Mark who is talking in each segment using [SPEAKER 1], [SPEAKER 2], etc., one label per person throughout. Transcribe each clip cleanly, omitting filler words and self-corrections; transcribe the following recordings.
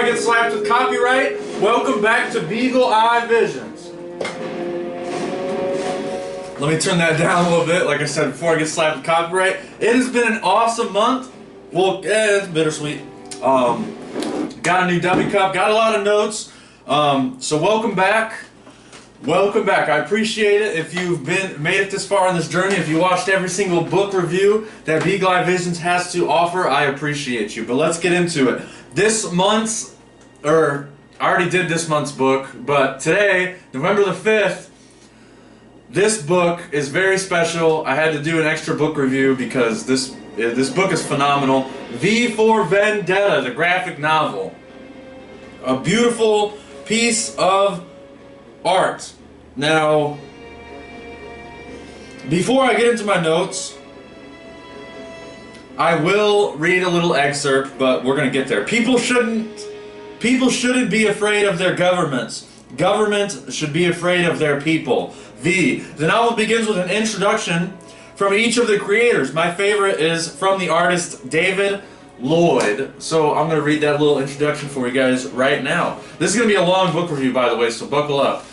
[SPEAKER 1] I get slapped with copyright, welcome back to Beagle Eye Visions. Let me turn that down a little bit, like I said, before I get slapped with copyright. It has been an awesome month. Well, it's bittersweet. Got a new W cup, got a lot of notes. So welcome back. Welcome back. I appreciate it if you've made it this far on this journey. If you watched every single book review that Beagle Eye Visions has to offer, I appreciate you. But let's get into it. This month's, I already did this month's book, but today, November the 5th, this book is very special. I had to do an extra book review because this book is phenomenal. V for Vendetta, the graphic novel. A beautiful piece of art. Now, before I get into my notes, I will read a little excerpt, but we're going to get there. People shouldn't be afraid of their governments. Government should be afraid of their people. V. The novel begins with an introduction from each of the creators. My favorite is from the artist David Lloyd. So I'm going to read that little introduction for you guys right now. This is going to be a long book review, by the way, so buckle up.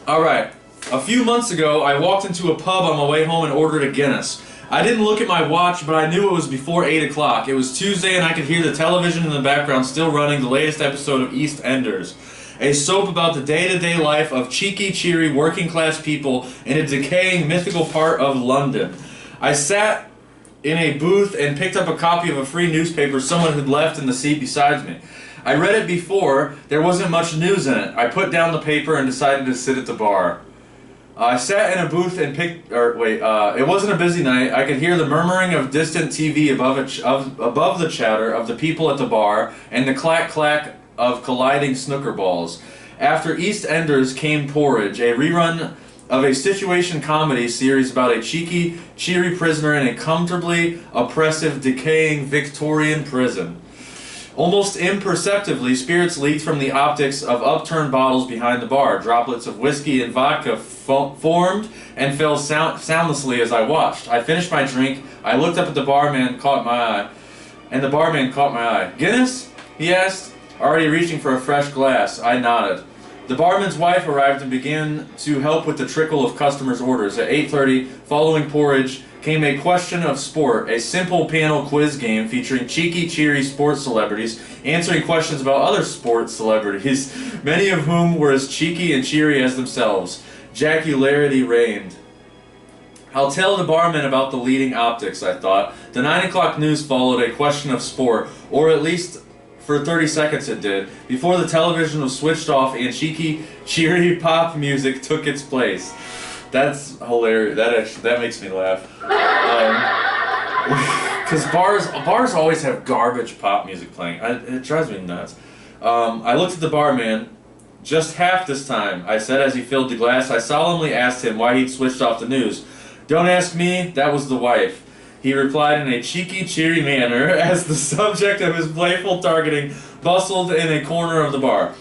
[SPEAKER 1] Alright, a few months ago I walked into a pub on my way home and ordered a Guinness. I didn't look at my watch, but I knew it was before 8 o'clock. It was Tuesday and I could hear the television in the background still running the latest episode of EastEnders, a soap about the day-to-day life of cheeky, cheery, working-class people in a decaying, mythical part of London. I sat in a booth and picked up a copy of a free newspaper someone had left in the seat beside me. I read it before. There wasn't much news in it. I put down the paper and decided to sit at the bar. I sat in a booth and it wasn't a busy night. I could hear the murmuring of distant TV above the chatter of the people at the bar and the clack-clack of colliding snooker balls. After EastEnders came Porridge, a rerun of a situation comedy series about a cheeky, cheery prisoner in a comfortably oppressive, decaying Victorian prison. Almost imperceptibly, spirits leaked from the optics of upturned bottles behind the bar. Droplets of whiskey and vodka formed and fell soundlessly as I watched. I finished my drink. I looked up at the barman, and the barman caught my eye. "Guinness?" he asked, already reaching for a fresh glass. I nodded. The barman's wife arrived and began to help with the trickle of customers' orders. At 8:30, following Porridge, came a question of sport, a simple panel quiz game featuring cheeky, cheery sports celebrities answering questions about other sports celebrities, many of whom were as cheeky and cheery as themselves. Jocularity reigned. I'll tell the barman about the leading optics, I thought. The 9 o'clock news followed a question of sport, or at least for 30 seconds it did, before the television was switched off and cheeky, cheery pop music took its place. That's hilarious. That makes me laugh. Because bars always have garbage pop music playing. It drives me nuts. I looked at the barman. "Just half this time," I said as he filled the glass. I solemnly asked him why he'd switched off the news. "Don't ask me, that was the wife," he replied in a cheeky, cheery manner as the subject of his playful targeting bustled in a corner of the bar.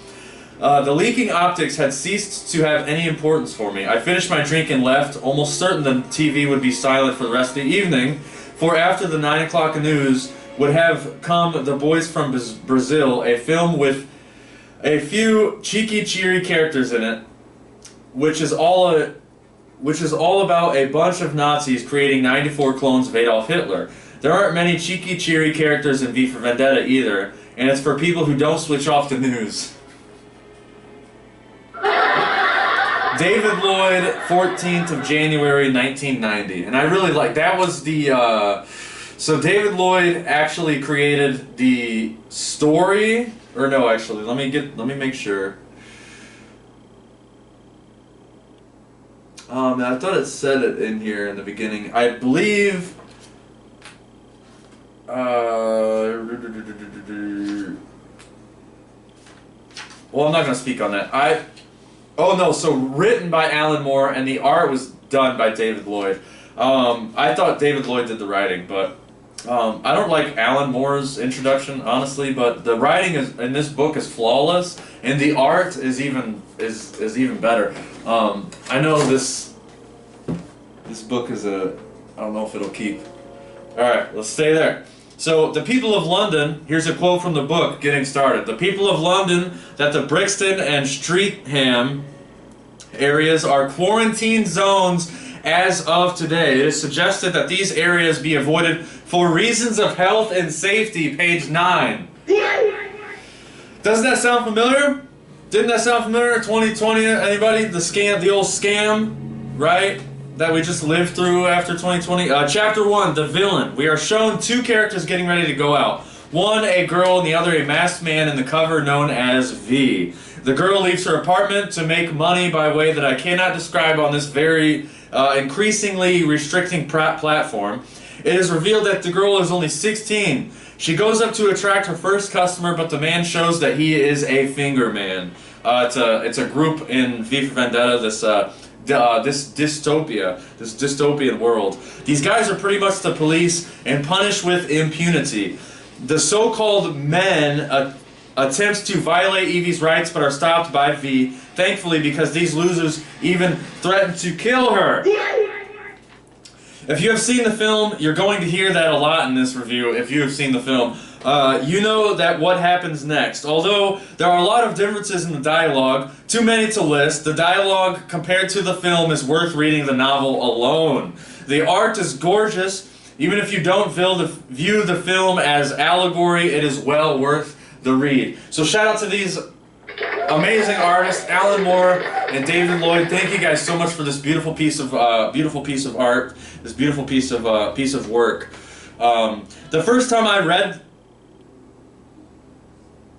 [SPEAKER 1] The leaking optics had ceased to have any importance for me. I finished my drink and left, almost certain the TV would be silent for the rest of the evening, for after the 9 o'clock news would have come The Boys from Brazil, a film with a few cheeky, cheery characters in it, which is all about a bunch of Nazis creating 94 clones of Adolf Hitler. There aren't many cheeky, cheery characters in V for Vendetta either, and it's for people who don't switch off the news. David Lloyd, 14th of January, 1990. And I really like, that was the, so David Lloyd actually created the story, or no, actually, let me make sure. I thought it said it in here in the beginning. I believe, well, I'm not going to speak on that. Oh no, so written by Alan Moore and the art was done by David Lloyd. I thought David Lloyd did the writing, but I don't like Alan Moore's introduction, honestly, but the writing in this book is flawless, and the art is even better. I know this book is I don't know if it'll keep. Alright, let's stay there. So, the people of London, here's a quote from the book, Getting Started. The people of London, that the Brixton and Streatham areas are quarantine zones as of today. It is suggested that these areas be avoided for reasons of health and safety, page 9. Doesn't that sound familiar? Didn't that sound familiar? 2020, anybody? The old scam, right? That we just lived through after 2020. Chapter 1, The Villain. We are shown two characters getting ready to go out. One, a girl, and the other, a masked man in the cover known as V. The girl leaves her apartment to make money by way that I cannot describe on this very increasingly restricting platform. It is revealed that the girl is only 16. She goes up to attract her first customer, but the man shows that he is a finger man. It's a group in V for Vendetta, this dystopian world. These guys are pretty much the police and punish with impunity. The so-called men attempts to violate Evie's rights but are stopped by V, thankfully, because these losers even threaten to kill her. If you have seen the film, you're going to hear that a lot in this review. If you have seen the film, you know that what happens next. Although there are a lot of differences in the dialogue, too many to list, the dialogue compared to the film is worth reading the novel alone. The art is gorgeous. Even if you don't view the film as allegory, it is well worth the read. So shout out to these amazing artists, Alan Moore and David Lloyd. Thank you guys so much for this beautiful piece of art, this beautiful piece of work. The first time I read,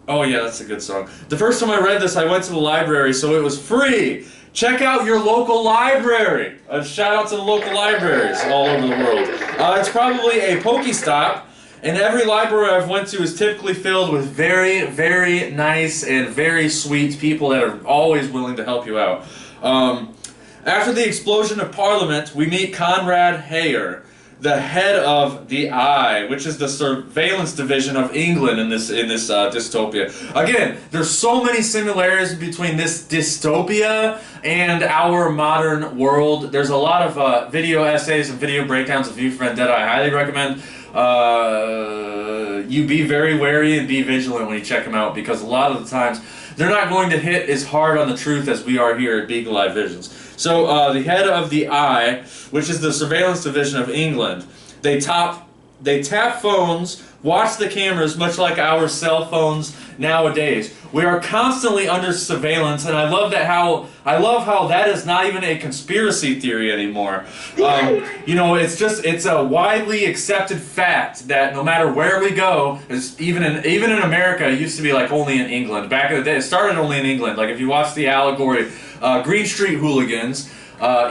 [SPEAKER 1] oh yeah, that's a good song. The first time I read this, I went to the library, so it was free. Check out your local library. A shout out to the local libraries all over the world. It's probably a Pokestop. And every library I've went to is typically filled with very, very nice and very sweet people that are always willing to help you out. After the explosion of Parliament, we meet Konrad Heyer, the head of the Eye, which is the surveillance division of England in this dystopia. Again, there's so many similarities between this dystopia and our modern world. There's a lot of video essays and video breakdowns of V for Vendetta I highly recommend. You be very wary and be vigilant when you check them out, because a lot of the times they're not going to hit as hard on the truth as we are here at Beagle Eye Visions. So the head of the Eye, which is the surveillance division of England, they tap phones, watch the cameras, much like our cell phones nowadays. We are constantly under surveillance, and I love how that is not even a conspiracy theory anymore. You know, it's a widely accepted fact that no matter where we go, even in America, it used to be like only in England. Back in the day, it started only in England. Like if you watch the allegory, Green Street Hooligans,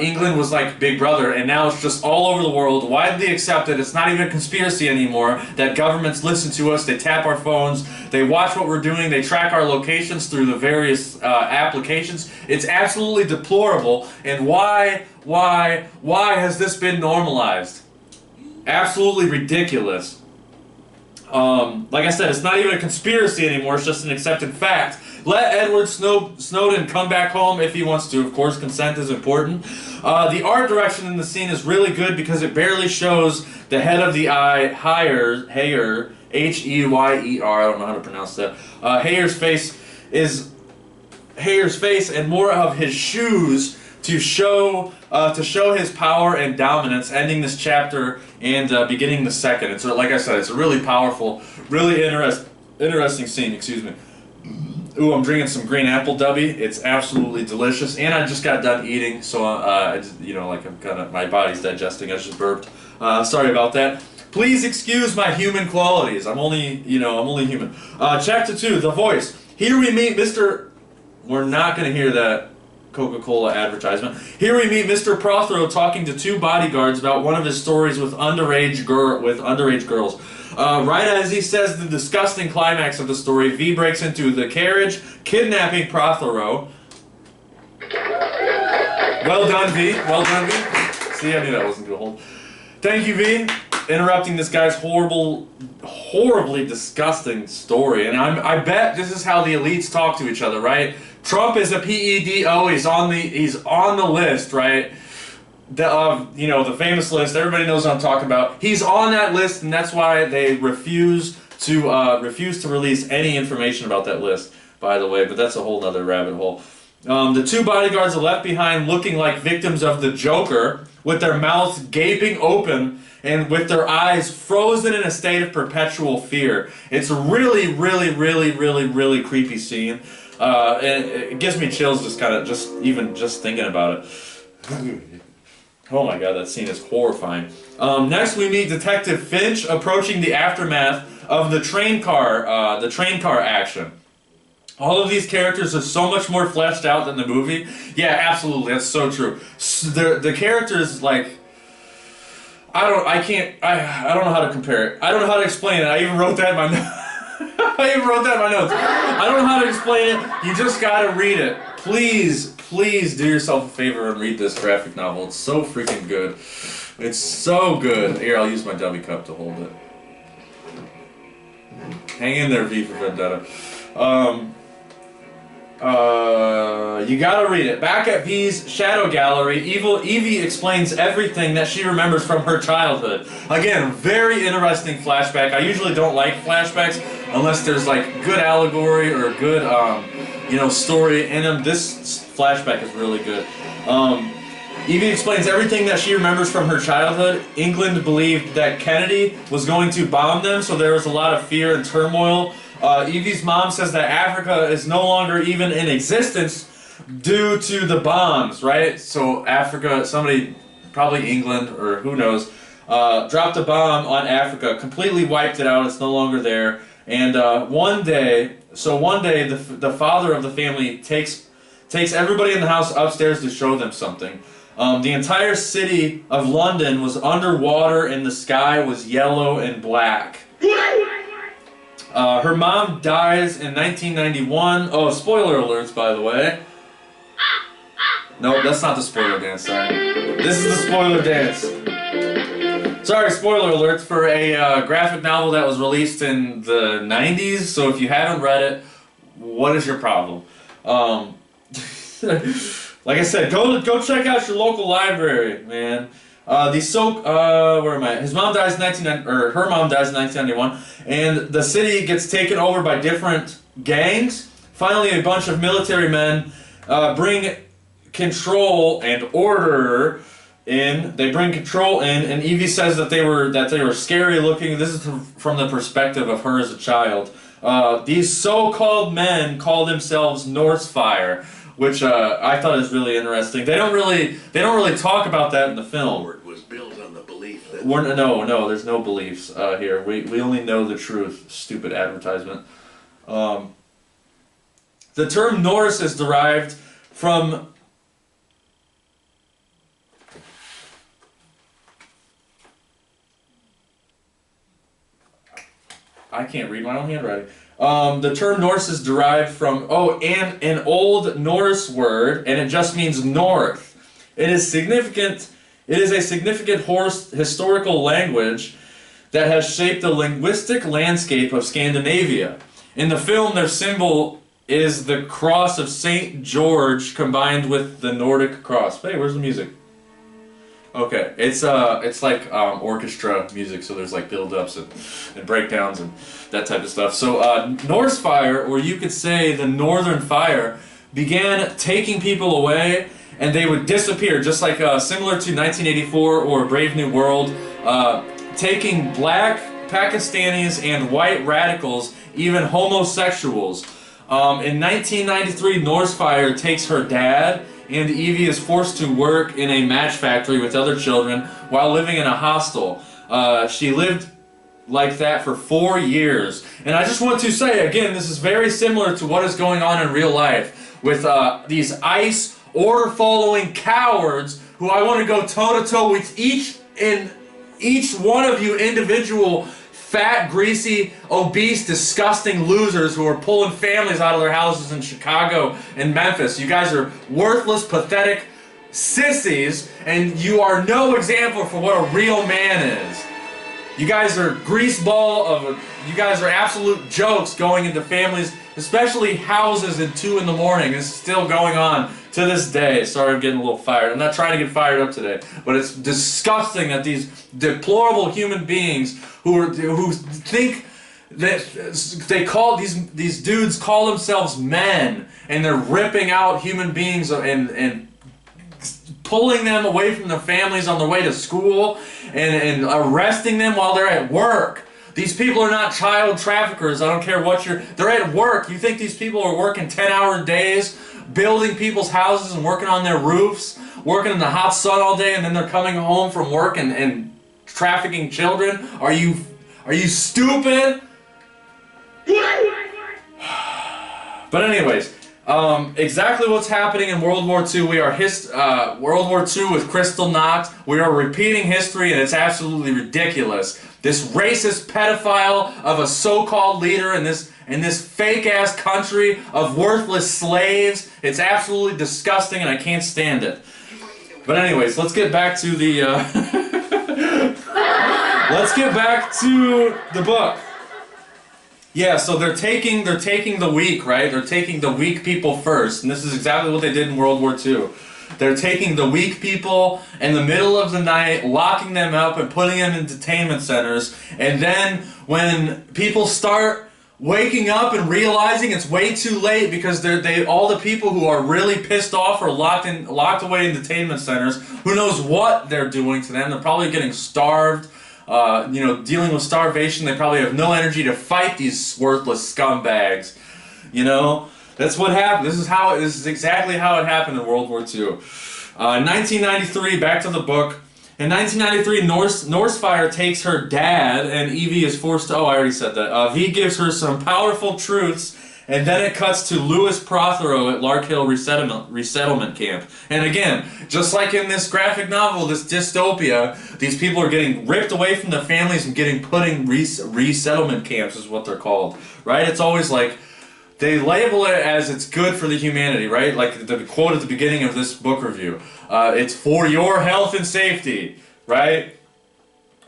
[SPEAKER 1] England was like Big Brother, and now it's just all over the world, widely accepted. It's not even a conspiracy anymore that governments listen to us, they tap our phones, they watch what we're doing, they track our locations through the various applications. It's absolutely deplorable, and why has this been normalized? Absolutely ridiculous. Like I said, it's not even a conspiracy anymore, it's just an accepted fact. Let Edward Snowden come back home if he wants to. Of course, consent is important. The art direction in the scene is really good because it barely shows the head of the Eye, Heyer, H-E-Y-E-R, I don't know how to pronounce that. Hayer's face and more of his shoes to show his power and dominance, ending this chapter and beginning the second. It's like I said, it's a really powerful, really interesting scene. Excuse me. Ooh, I'm drinking some green apple dubby. It's absolutely delicious, and I just got done eating, so I just, my body's digesting. I just burped. Sorry about that. Please excuse my human qualities. I'm only human. Chapter 2, The Voice. Here we meet Mr. We're not going to hear that Coca-Cola advertisement. Here we meet Mr. Prothero talking to two bodyguards about one of his stories with underage girls. Right as he says the disgusting climax of the story, V breaks into the carriage, kidnapping Prothero. Well done, V. Well done, V. See, I knew that wasn't going to hold. Thank you, V. Interrupting this guy's horribly disgusting story. And I bet this is how the elites talk to each other, right? Trump is a PEDO. He's on the list, right? the famous list. Everybody knows what I'm talking about. He's on that list, and that's why they refuse to release any information about that list, by the way. But that's a whole nother rabbit hole. The two bodyguards are left behind looking like victims of the Joker, with their mouths gaping open and with their eyes frozen in a state of perpetual fear. It's a really, really, really, really, really creepy scene. And it gives me chills just thinking about it. Oh my god, that scene is horrifying. Next, we meet Detective Finch approaching the aftermath of the train car action. All of these characters are so much more fleshed out than the movie. Yeah, absolutely, that's so true. The characters, like, I don't know how to compare it. I don't know how to explain it. I even wrote that in my notes. I don't know how to explain it. You just gotta read it. Please do yourself a favor and read this graphic novel. It's so freaking good. It's so good. Here, I'll use my dummy cup to hold it. Hang in there, V for Vendetta. You gotta read it. Back at V's shadow gallery, Evie explains everything that she remembers from her childhood. Again, very interesting flashback. I usually don't like flashbacks unless there's like good allegory or good, story in them. This flashback is really good. Evie explains everything that she remembers from her childhood. England believed that Kennedy was going to bomb them, so there was a lot of fear and turmoil. Evie's mom says that Africa is no longer even in existence due to the bombs, right? So Africa, somebody, probably England or who knows, dropped a bomb on Africa, completely wiped it out, it's no longer there. And one day the father of the family takes everybody in the house upstairs to show them something. The entire city of London was underwater and the sky was yellow and black. Her mom dies in 1991. Oh, spoiler alerts, by the way. Nope, that's not the spoiler dance, sorry. This is the spoiler dance. Sorry, spoiler alerts for a graphic novel that was released in the 90s, so if you haven't read it, what is your problem? Like I said, go check out your local library, man. Where am I? His mom dies in her mom dies in 1991, and the city gets taken over by different gangs. Finally, a bunch of military men bring control and order in. They bring control in, and Evie says that they were scary looking. This is from the perspective of her as a child. These so-called men call themselves Northfire, which I thought is really interesting. They don't really talk about that in the film.
[SPEAKER 2] It was built on the belief that
[SPEAKER 1] No, there's no beliefs here. We only know the truth. Stupid advertisement. The term Norse is derived from I can't read my own handwriting. The term Norse is derived from an Old Norse word, and it just means north. It is significant. It is a significant historical language that has shaped the linguistic landscape of Scandinavia. In the film, their symbol is the cross of Saint George combined with the Nordic cross. Hey, where's the music? Okay, it's like orchestra music, so there's like build-ups and breakdowns and that type of stuff. So Norse fire, or you could say the Northern Fire, began taking people away, and they would disappear, just like similar to 1984 or Brave New World, taking black Pakistanis and white radicals, even homosexuals. In 1993, Norse Fire takes her dad, and Evie is forced to work in a match factory with other children while living in a hostel. She lived like that for 4 years. And I just want to say, again, this is very similar to what is going on in real life with these ICE order-following cowards who I want to go toe-to-toe with each one of you individual fat, greasy, obese, disgusting losers who are pulling families out of their houses in Chicago and Memphis. You guys are worthless, pathetic sissies, and you are no example for what a real man is. You guys are you guys are absolute jokes going into families, especially houses at 2 in the morning. This is still going on To this day, sorry I'm getting a little fired. I'm not trying to get fired up today, but it's disgusting that these deplorable human beings who think that they call these dudes call themselves men, and they're ripping out human beings and pulling them away from their families on their way to school and arresting them while they're at work. These people are not child traffickers. I don't care what they're at work. You think these people are working 10-hour days, building people's houses and working on their roofs, working in the hot sun all day, and then they're coming home from work and trafficking children? Are you stupid? But anyways, exactly what's happening in World War II. We are World War II with Crystal Knocked. We are repeating history, and it's absolutely ridiculous. This racist pedophile of a so-called leader in this fake-ass country of worthless slaves. It's absolutely disgusting, and I can't stand it. But anyways, let's get back to the let's get back to the book. Yeah, so they're taking the weak, right? They're taking the weak people first, and this is exactly what they did in World War II. They're taking the weak people in the middle of the night, locking them up and putting them in detainment centers, and then when people start waking up and realizing it's way too late because all the people who are really pissed off are locked away in detainment centers, who knows what they're doing to them. They're probably getting starved. Dealing with starvation. They probably have no energy to fight these worthless scumbags. That's what happened. This is exactly how it happened in World War II. 1993, back to the book. In 1993, Norsefire takes her dad, and Evie is forced to... Oh, I already said that. V gives her some powerful truths, and then it cuts to Louis Prothero at Lark Hill resettlement camp. And again, just like in this graphic novel, this dystopia, these people are getting ripped away from their families and getting put in resettlement camps is what they're called. Right? It's always like, they label it as it's good for the humanity, right? Like the quote at the beginning of this book review. It's for your health and safety, right?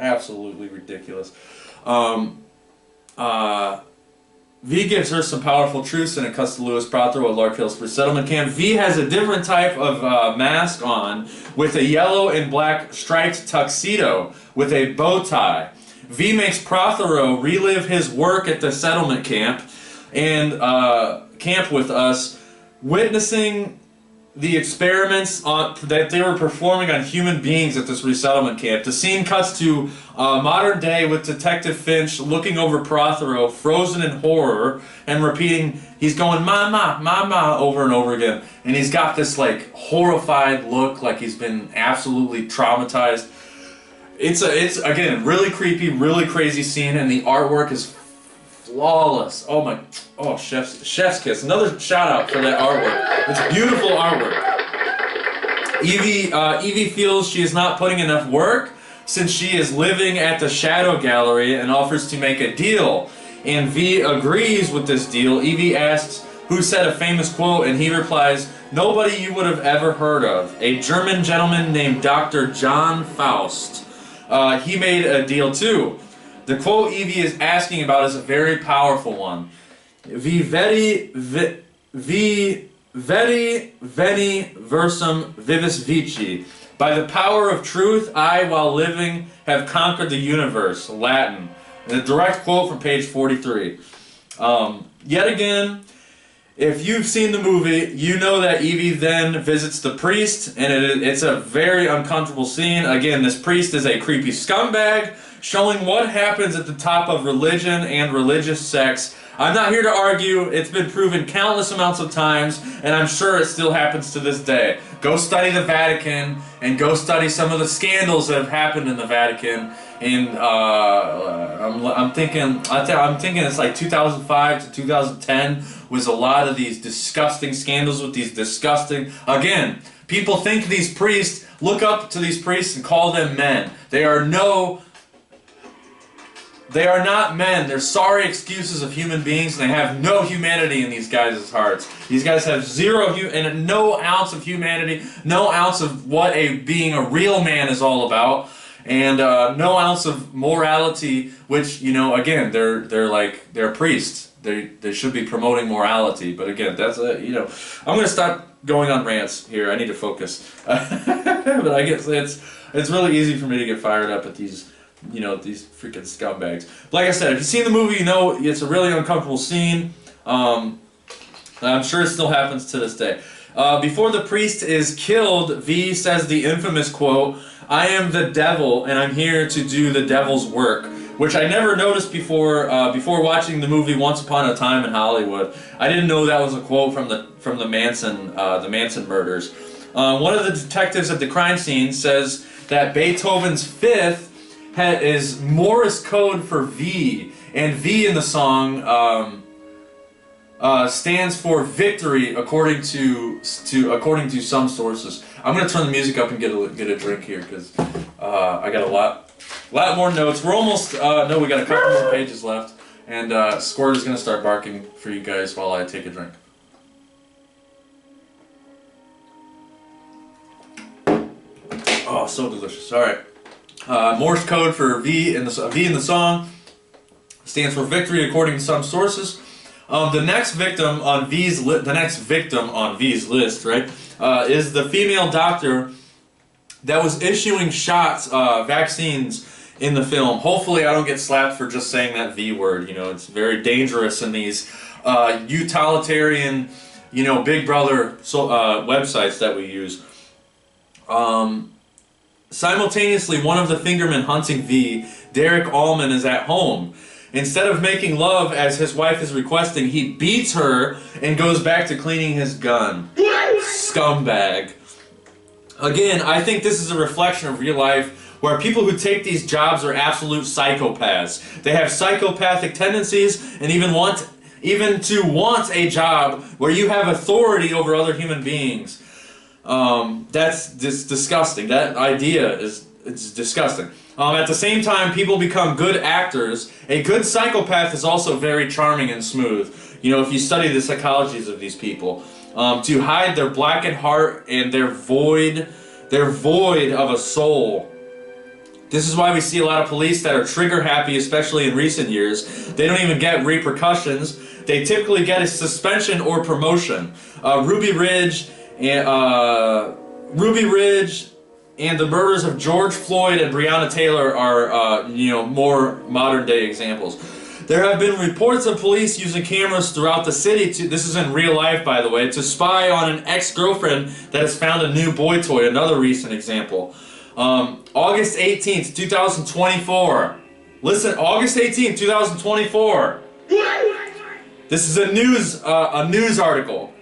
[SPEAKER 1] Absolutely ridiculous. V gives her some powerful truths, and it cuts to Louis Prothero at Lark Hill's resettlement camp. V has a different type of mask on with a yellow and black striped tuxedo with a bow tie. V makes Prothero relive his work at the settlement camp and camp with us, witnessing the experiments that they were performing on human beings at this resettlement camp. The scene cuts to modern day with Detective Finch looking over Prothero, frozen in horror, and repeating, he's going, "Mama, mama," over and over again. And he's got this like horrified look, like he's been absolutely traumatized. It's again, really creepy, really crazy scene, and the artwork is flawless. Oh, chef's kiss. Another shout out for that artwork. It's beautiful artwork. Evie feels she is not putting enough work since she is living at the Shadow Gallery and offers to make a deal. And V agrees with this deal. Evie asks who said a famous quote, and he replies, "Nobody you would have ever heard of. A German gentleman named Dr. John Faust. He made a deal too." The quote Evie is asking about is a very powerful one. Vi veni versum vivis vici. By the power of truth, I, while living, have conquered the universe. Latin. And a direct quote from page 43. Yet again, if you've seen the movie, you know that Evie then visits the priest, and it's a very uncomfortable scene. Again, this priest is a creepy scumbag, showing what happens at the top of religion and religious sects. I'm not here to argue. It's been proven countless amounts of times, and I'm sure it still happens to this day. Go study the Vatican, and go study some of the scandals that have happened in the Vatican. And I'm thinking it's like 2005 to 2010 was a lot of these disgusting scandals with these disgusting. Again, people think these priests, look up to these priests and call them men. They are not men. They're sorry excuses of human beings, and they have no humanity in these guys' hearts. These guys have no ounce of humanity, no ounce of what being a real man is all about, and no ounce of morality. Which, again, they're priests. They should be promoting morality. But again, that's I'm gonna stop going on rants here. I need to focus. But I guess it's really easy for me to get fired up at these, you know, these freaking scumbags. But like I said, if you've seen the movie, you know it's a really uncomfortable scene. I'm sure it still happens to this day. Before the priest is killed, V says the infamous quote, "I am the devil, and I'm here to do the devil's work," which I never noticed before watching the movie Once Upon a Time in Hollywood. I didn't know that was a quote from the Manson murders. One of the detectives at the crime scene says that Beethoven's Fifth is Morse code for V, and V in the song stands for victory, according to some sources. I'm gonna turn the music up and get a drink here because I got a lot more notes. We're almost no, we got a couple more pages left, and Squirt is gonna start barking for you guys while I take a drink. Oh, so delicious. All right, Morse code for V in the song stands for victory, according to some sources. The next victim on V's list, right, is the female doctor that was issuing shots, vaccines in the film. Hopefully, I don't get slapped for just saying that V word. You know, it's very dangerous in these utilitarian, you know, Big Brother websites that we use. Simultaneously, one of the fingermen hunting V, Derek Allman, is at home. Instead of making love as his wife is requesting, he beats her and goes back to cleaning his gun. Scumbag. Again, I think this is a reflection of real life where people who take these jobs are absolute psychopaths. They have psychopathic tendencies and even to want a job where you have authority over other human beings. That's disgusting. That idea it's disgusting. At the same time, people become good actors. A good psychopath is also very charming and smooth. You know, if you study the psychologies of these people, to hide their blackened heart and their void of a soul. This is why we see a lot of police that are trigger happy, especially in recent years. They don't even get repercussions. They typically get a suspension or promotion. Ruby Ridge and the murders of George Floyd and Breonna Taylor are, you know, more modern day examples. There have been reports of police using cameras throughout the city this is in real life, by the way, to spy on an ex-girlfriend that has found a new boy toy, another recent example. August 18th, 2024. Listen, August 18th, 2024. This is a news article.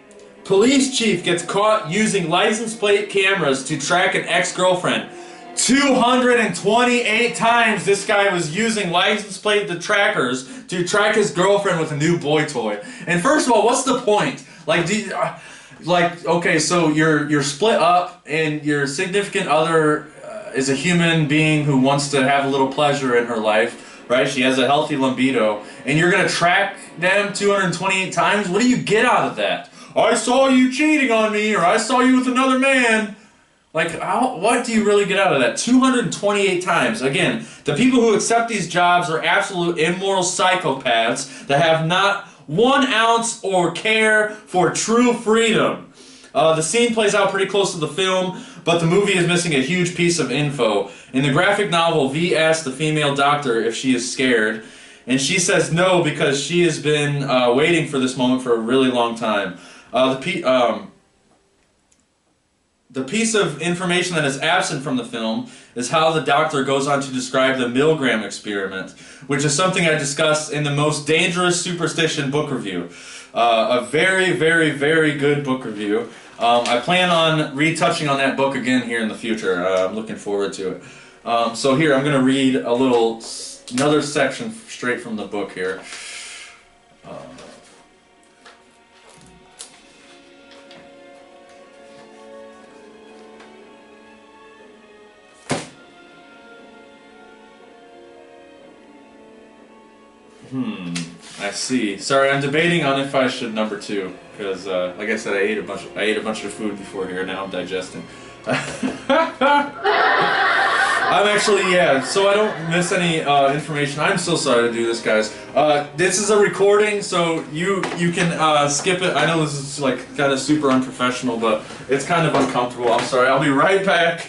[SPEAKER 1] Police chief gets caught using license plate cameras to track an ex-girlfriend. 228 times this guy was using license plate trackers to track his girlfriend with a new boy toy. And first of all, what's the point? Like, okay, so you're split up, and your significant other is a human being who wants to have a little pleasure in her life, right? She has a healthy libido, and you're gonna track them 228 times? What do you get out of that? I saw you cheating on me, or I saw you with another man. Like, what do you really get out of that? 228 times. Again, the people who accept these jobs are absolute immoral psychopaths that have not 1 ounce or care for true freedom. The scene plays out pretty close to the film, but the movie is missing a huge piece of info. In the graphic novel, V asks the female doctor if she is scared, and she says no because she has been waiting for this moment for a really long time. The piece of information that is absent from the film is how the doctor goes on to describe the Milgram experiment, which is something I discussed in the Most Dangerous Superstition book review. A very, very, very good book review. I plan on retouching on that book again here in the future. I'm looking forward to it. So here, I'm going to read another section straight from the book here. I see. Sorry, I'm debating on if I should number 2 because, like I said, I ate a bunch of food before here. Now I'm digesting. I'm actually, yeah, so I don't miss any information. I'm so sorry to do this, guys. This is a recording, so you can skip it. I know this is like kind of super unprofessional, but it's kind of uncomfortable. I'm sorry. I'll be right back.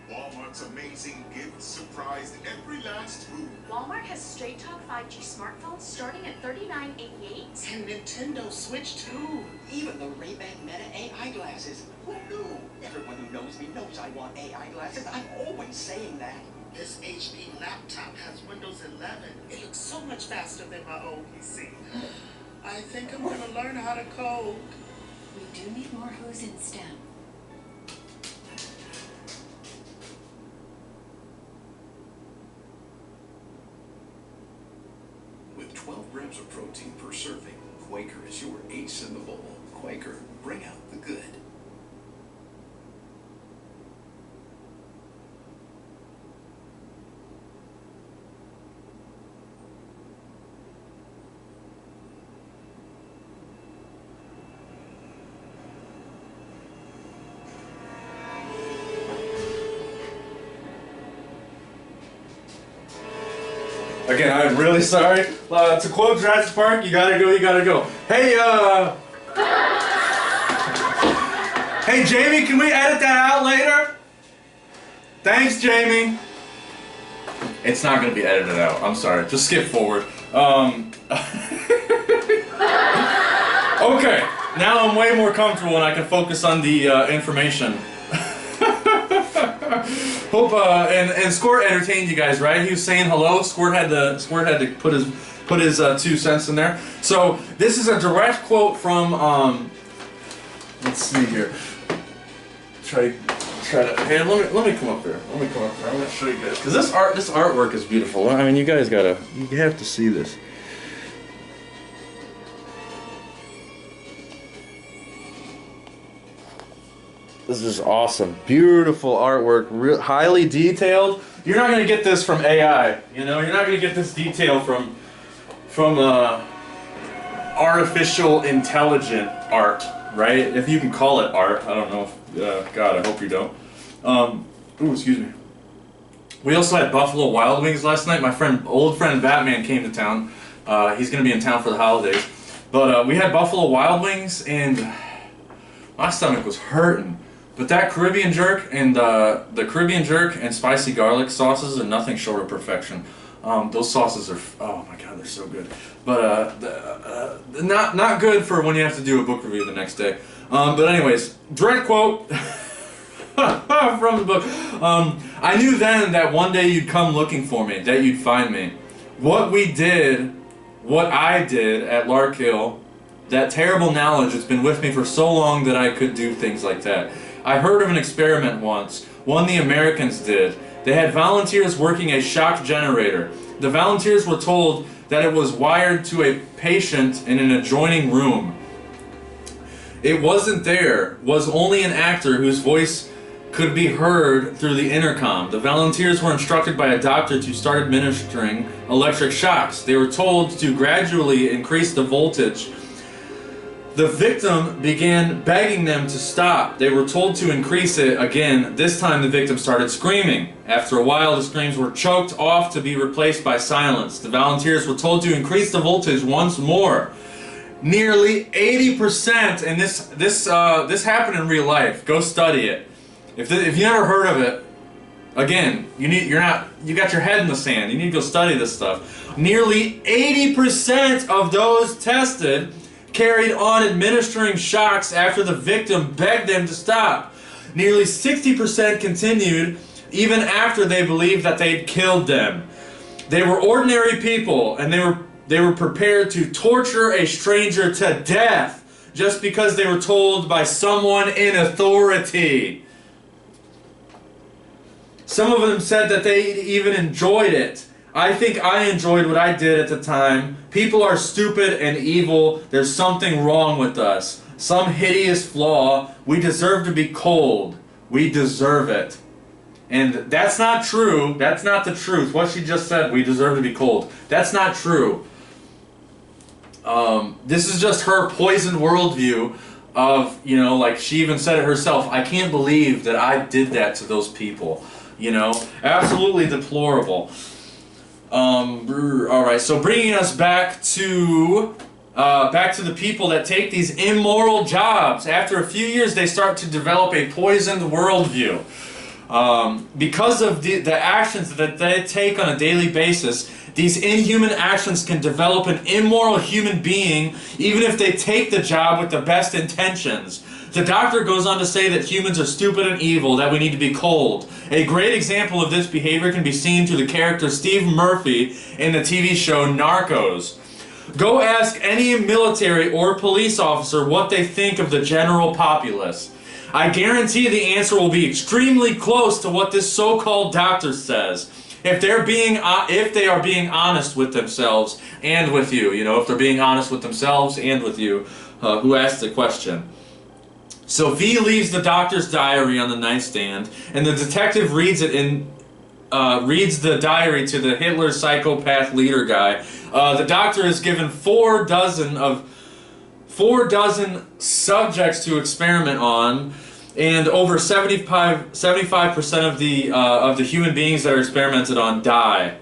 [SPEAKER 3] Walmart's amazing gift surprised every last move.
[SPEAKER 4] Walmart has Straight Talk 5G smartphones starting at $39.88.
[SPEAKER 5] And Nintendo Switch too. Even the Ray-Ban Meta AI glasses. Who knew? Everyone who knows me knows I want AI glasses. I'm always saying that.
[SPEAKER 3] This HP laptop has Windows 11.
[SPEAKER 5] It looks so much faster than my old PC. I think I'm gonna learn how to code.
[SPEAKER 4] We do need more who's in STEM.
[SPEAKER 2] With 12 grams of protein per serving, Quaker is your ace in the bowl. Quaker, bring out the good.
[SPEAKER 1] Again, I'm really sorry. To quote Jurassic Park, you gotta go, you gotta go. Hey, hey, Jamie, can we edit that out later? Thanks, Jamie. It's not gonna be edited out. I'm sorry. Just skip forward. Okay, now I'm way more comfortable and I can focus on the information. Hope and Squirt entertained you guys, right? He was saying hello. Squirt had to put his 2 cents in there. So this is a direct quote from let's see here. Try to. Hey, let me come up there. Let me come up there. I'm gonna show you guys because this artwork is beautiful. I mean, you guys you have to see this. This is awesome. Beautiful artwork, highly detailed. You're not gonna get this from AI, you know. You're not gonna get this detail from artificial intelligent art, right? If you can call it art. I don't know if, God, I hope you don't. Ooh, excuse me. We also had Buffalo Wild Wings last night. My old friend Batman came to town. He's gonna be in town for the holidays. But we had Buffalo Wild Wings and my stomach was hurting. But that Caribbean jerk and the Caribbean jerk and spicy garlic sauces are nothing short of perfection. Those sauces are, oh my god, they're so good. But not good for when you have to do a book review the next day. But anyways, direct quote from the book. I knew then that one day you'd come looking for me, that you'd find me. What I did at Lark Hill, that terrible knowledge has been with me for so long that I could do things like that. I heard of an experiment once, one the Americans did. They had volunteers working a shock generator. The volunteers were told that it was wired to a patient in an adjoining room. It wasn't there, was only an actor whose voice could be heard through the intercom. The volunteers were instructed by a doctor to start administering electric shocks. They were told to gradually increase the voltage. The victim began begging them to stop. They were told to increase it again. This time the victim started screaming. After a while, the screams were choked off to be replaced by silence. The volunteers were told to increase the voltage once more. Nearly 80%, and this happened in real life. Go study it. If you never heard of it, again, you got your head in the sand. You need to go study this stuff. Nearly 80% of those tested carried on administering shocks after the victim begged them to stop. Nearly 60% continued even after they believed that they'd killed them. They were ordinary people, and they were prepared to torture a stranger to death just because they were told by someone in authority. Some of them said that they even enjoyed it. I think I enjoyed what I did at the time. People are stupid and evil. There's something wrong with us. Some hideous flaw. We deserve to be cold. We deserve it. And that's not true. That's not the truth. What she just said, we deserve to be cold. That's not true. This is just her poisoned worldview of, you know, like she even said it herself, I can't believe that I did that to those people. You know, absolutely deplorable. Alright, so bringing us back to the people that take these immoral jobs. After a few years, they start to develop a poisoned worldview. Because of the actions that they take on a daily basis, these inhuman actions can develop an immoral human being even if they take the job with the best intentions. The doctor goes on to say that humans are stupid and evil, that we need to be cold. A great example of this behavior can be seen through the character Steve Murphy in the TV show Narcos. Go ask any military or police officer what they think of the general populace. I guarantee the answer will be extremely close to what this so-called doctor says. If they are being honest with themselves and with you, you know, if they're being honest with themselves and with you, who asked the question. So V leaves the doctor's diary on the nightstand, and the detective reads the diary to the Hitler psychopath leader guy. The doctor is given 4 dozen subjects to experiment on, and over 75% of the human beings that are experimented on die.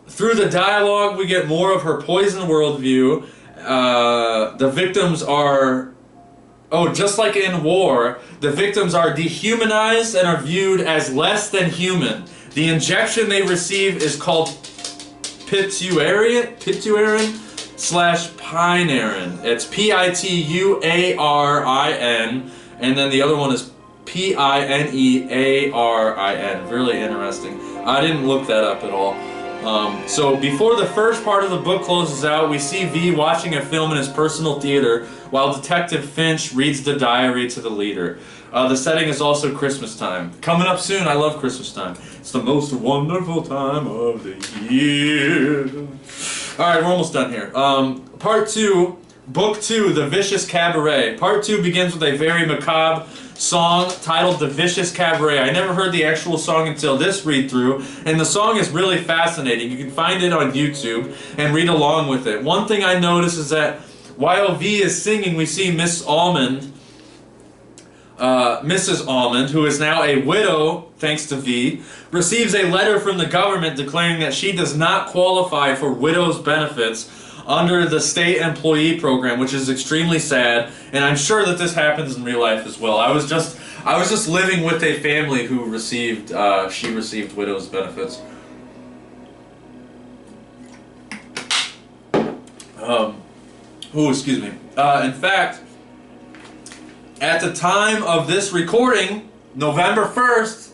[SPEAKER 1] Through the dialogue, we get more of her poison worldview. The victims are, just like in war, the victims are dehumanized and are viewed as less than human. The injection they receive is called pituarin / pinarin. It's Pituarin, and then the other one is Pinearin. Really interesting. I didn't look that up at all. So before the first part of the book closes out, we see V watching a film in his personal theater while Detective Finch reads the diary to the leader. The setting is also Christmas time. Coming up soon, I love Christmas time. It's the most wonderful time of the year. Alright, we're almost done here. Part 2, Book 2, The Vicious Cabaret. Part 2 begins with a very macabre song titled The Vicious Cabaret. I never heard the actual song until this read-through, and the song is really fascinating. You can find it on YouTube and read along with it. One thing I noticed is that while V is singing, we see Miss Almond Mrs. Almond, who is now a widow thanks to V, receives a letter from the government declaring that she does not qualify for widow's benefits under the state employee program, which is extremely sad, and I'm sure that this happens in real life as well. I was just living with a family who received widow's benefits. Excuse me. In fact, at the time of this recording, November 1st,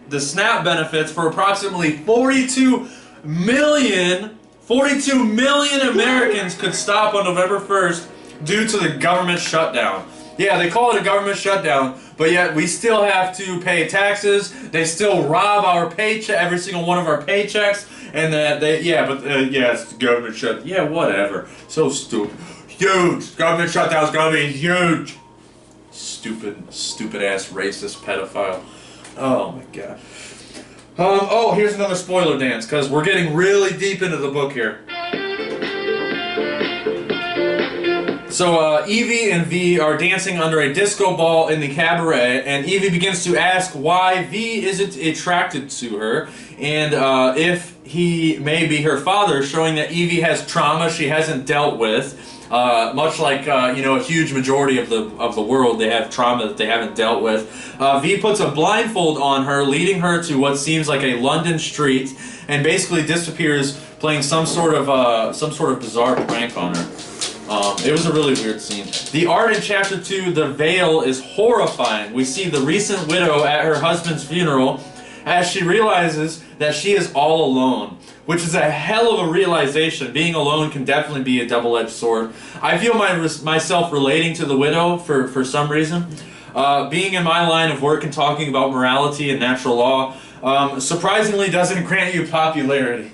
[SPEAKER 1] the SNAP benefits for approximately 42 million Americans could stop on November 1st due to the government shutdown. Yeah, they call it a government shutdown, but yet we still have to pay taxes. They still rob our paycheck, every single one of our paychecks, and it's the government shut. Yeah, whatever. So stupid. Huge. Government shutdown's gonna be huge. Stupid ass racist pedophile. Oh my god. Here's another spoiler dance, because we're getting really deep into the book here. So Evie and V are dancing under a disco ball in the cabaret, and Evie begins to ask why V isn't attracted to her, and if he may be her father, showing that Evie has trauma she hasn't dealt with. Much like a huge majority of the world, they have trauma that they haven't dealt with. V puts a blindfold on her, leading her to what seems like a London street, and basically disappears, playing some sort of bizarre prank on her. It was a really weird scene. The art in Chapter 2, The Veil, is horrifying. We see the recent widow at her husband's funeral as she realizes that she is all alone, which is a hell of a realization. Being alone can definitely be a double-edged sword. I feel myself relating to the widow for some reason. Being in my line of work and talking about morality and natural law surprisingly doesn't grant you popularity.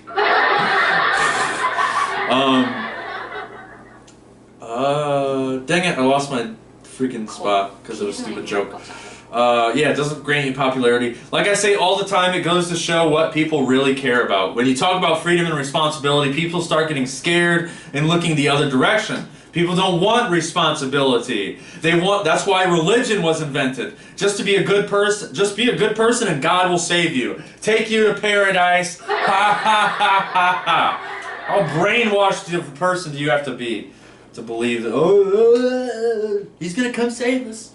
[SPEAKER 1] Dang it, I lost my freaking spot because of a stupid joke. It doesn't grant you popularity. Like I say all the time, it goes to show what people really care about. When you talk about freedom and responsibility, people start getting scared and looking the other direction. People don't want responsibility. That's why religion was invented. Just to be a good person, and God will save you. Take you to paradise. Ha ha ha ha ha. How brainwashed of a person do you have to be to believe that, he's gonna come save us.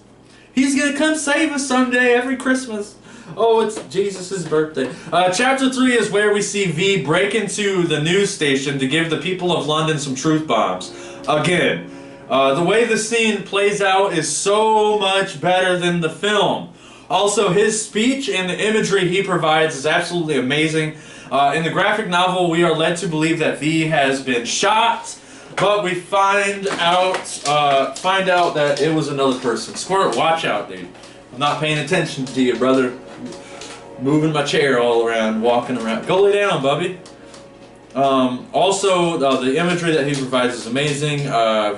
[SPEAKER 1] He's gonna come save us someday, every Christmas. Oh, it's Jesus' birthday. Chapter 3 is where we see V break into the news station to give the people of London some truth bombs. Again, the way the scene plays out is so much better than the film. Also, his speech and the imagery he provides is absolutely amazing. In the graphic novel, we are led to believe that V has been shot, but we find out that it was another person. Squirt, watch out, dude. I'm not paying attention to you, brother. Moving my chair all around, walking around. Go lay down, Bubby. Also, the imagery that he provides is amazing.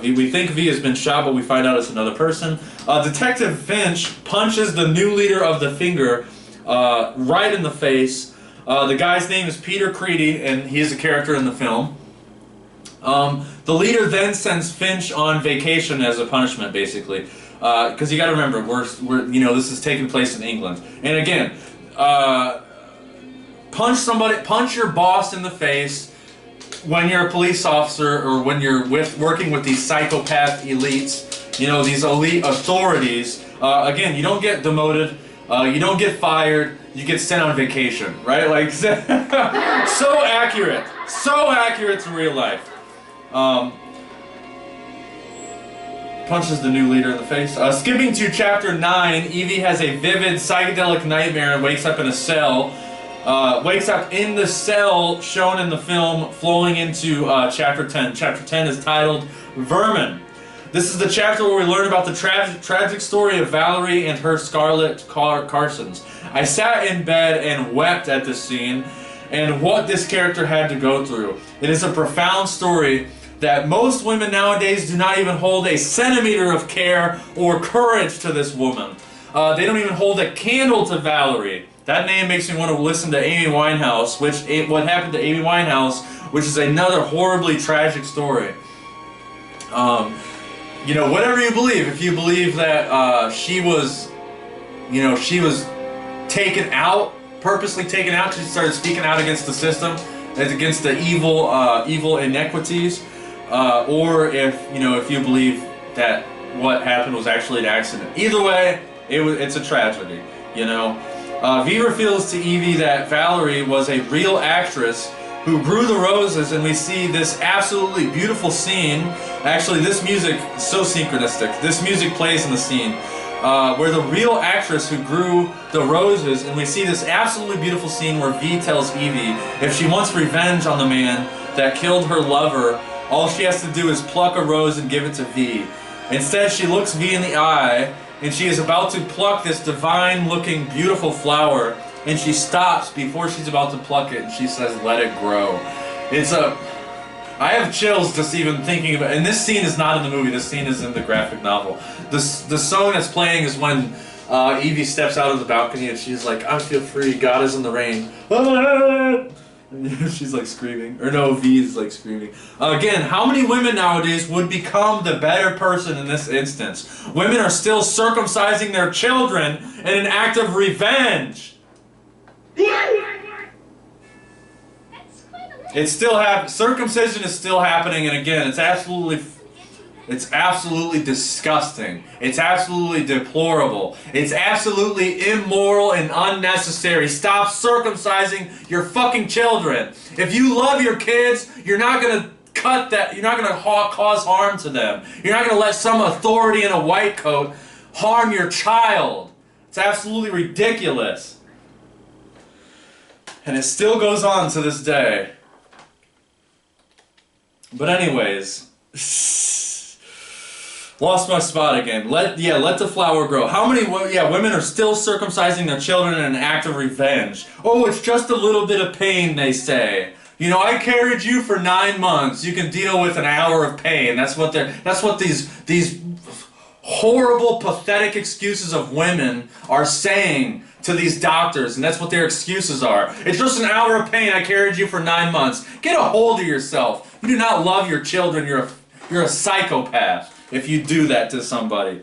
[SPEAKER 1] We think V has been shot, but we find out it's another person. Detective Finch punches the new leader of the Finger right in the face. The guy's name is Peter Creedy, and he is a character in the film. The leader then sends Finch on vacation as a punishment, basically, because you got to remember, this is taking place in England. And again, punch your boss in the face when you're a police officer or when you're working with these psychopath elites. These elite authorities. Again, you don't get demoted, you don't get fired, you get sent on vacation, right? Like so accurate to real life. Punches the new leader in the face. Skipping to chapter 9, Evie has a vivid psychedelic nightmare and wakes up in a cell. Wakes up in the cell shown in the film, flowing into chapter 10. Chapter 10 is titled Vermin. This is the chapter where we learn about the tragic story of Valerie and her Scarlett Carsons. I sat in bed and wept at this scene and what this character had to go through. It is a profound story that most women nowadays do not even hold a centimeter of care or courage to this woman. They don't even hold a candle to Valerie. That name makes me want to listen to Amy Winehouse, what happened to Amy Winehouse, which is another horribly tragic story. Whatever you believe, if you believe that she was you know, she was taken out, purposely taken out because she started speaking out against the system, against the evil inequities, or if, you know, if you believe that what happened was actually an accident. Either way, it's a tragedy, you know. V reveals to Evie that Valerie was a real actress who grew the roses, and we see this absolutely beautiful scene. Actually, this music is so synchronistic. This music plays in the scene where the real actress who grew the roses, and we see this absolutely beautiful scene where V tells Evie if she wants revenge on the man that killed her lover, all she has to do is pluck a rose and give it to V. Instead, she looks V in the eye, and she is about to pluck this divine-looking, beautiful flower, and she stops before she's about to pluck it, and she says, "Let it grow." I have chills just even thinking about it. And this scene is not in the movie, this scene is in the graphic novel. The song that's playing is when Evie steps out of the balcony and she's like, "I feel free, God is in the rain." She's like screaming. Or no, V is like screaming. Again, how many women nowadays would become the better person in this instance? Women are still circumcising their children in an act of revenge. It's still happening. Circumcision is still happening, and again, it's absolutely disgusting. It's absolutely deplorable. It's absolutely immoral and unnecessary. Stop circumcising your fucking children. If you love your kids, you're not gonna cut that. You're not gonna cause harm to them. You're not gonna let some authority in a white coat harm your child. It's absolutely ridiculous. And it still goes on to this day. But anyways, lost my spot again. Let the flower grow. How many women are still circumcising their children in an act of revenge? Oh, it's just a little bit of pain, they say. You know, I carried you for 9 months. You can deal with an hour of pain. That's what these horrible, pathetic excuses of women are saying to these doctors, and that's what their excuses are. It's just an hour of pain. I carried you for 9 months. Get a hold of yourself. You do not love your children. You're a psychopath if you do that to somebody.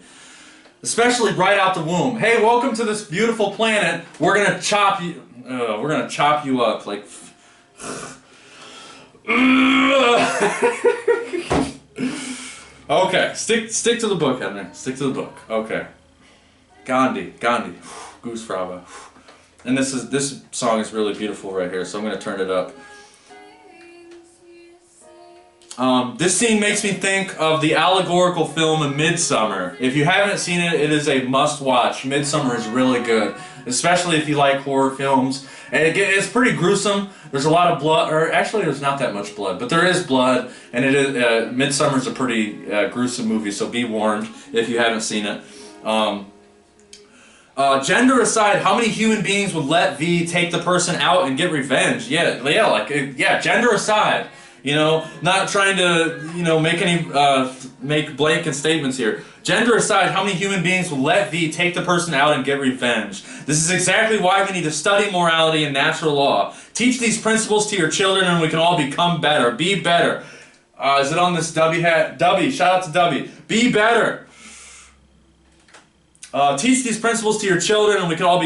[SPEAKER 1] Especially right out the womb. Hey, welcome to this beautiful planet. We're gonna chop you. We're gonna chop you up like. Okay, stick to the book, Henry. Stick to the book. Okay. Gandhi. Goose Fraba. And this song is really beautiful right here, so I'm gonna turn it up. This scene makes me think of the allegorical film Midsummer. If you haven't seen it, it is a must-watch. Midsummer is really good, especially if you like horror films. And it's pretty gruesome. There's a lot of blood, or actually there's not that much blood, but there is blood, and it is Midsummer's a pretty gruesome movie, so be warned if you haven't seen it. Gender aside, how many human beings would let V take the person out and get revenge? Yeah, gender aside. You know, not trying to, you know, make blanket statements here. Gender aside, how many human beings will let V take the person out and get revenge? This is exactly why we need to study morality and natural law. Teach these principles to your children and we can all become better. Be better. Is it on this Dubby hat? Dubby, shout out to Dubby. Be better. Teach these principles to your children and we can all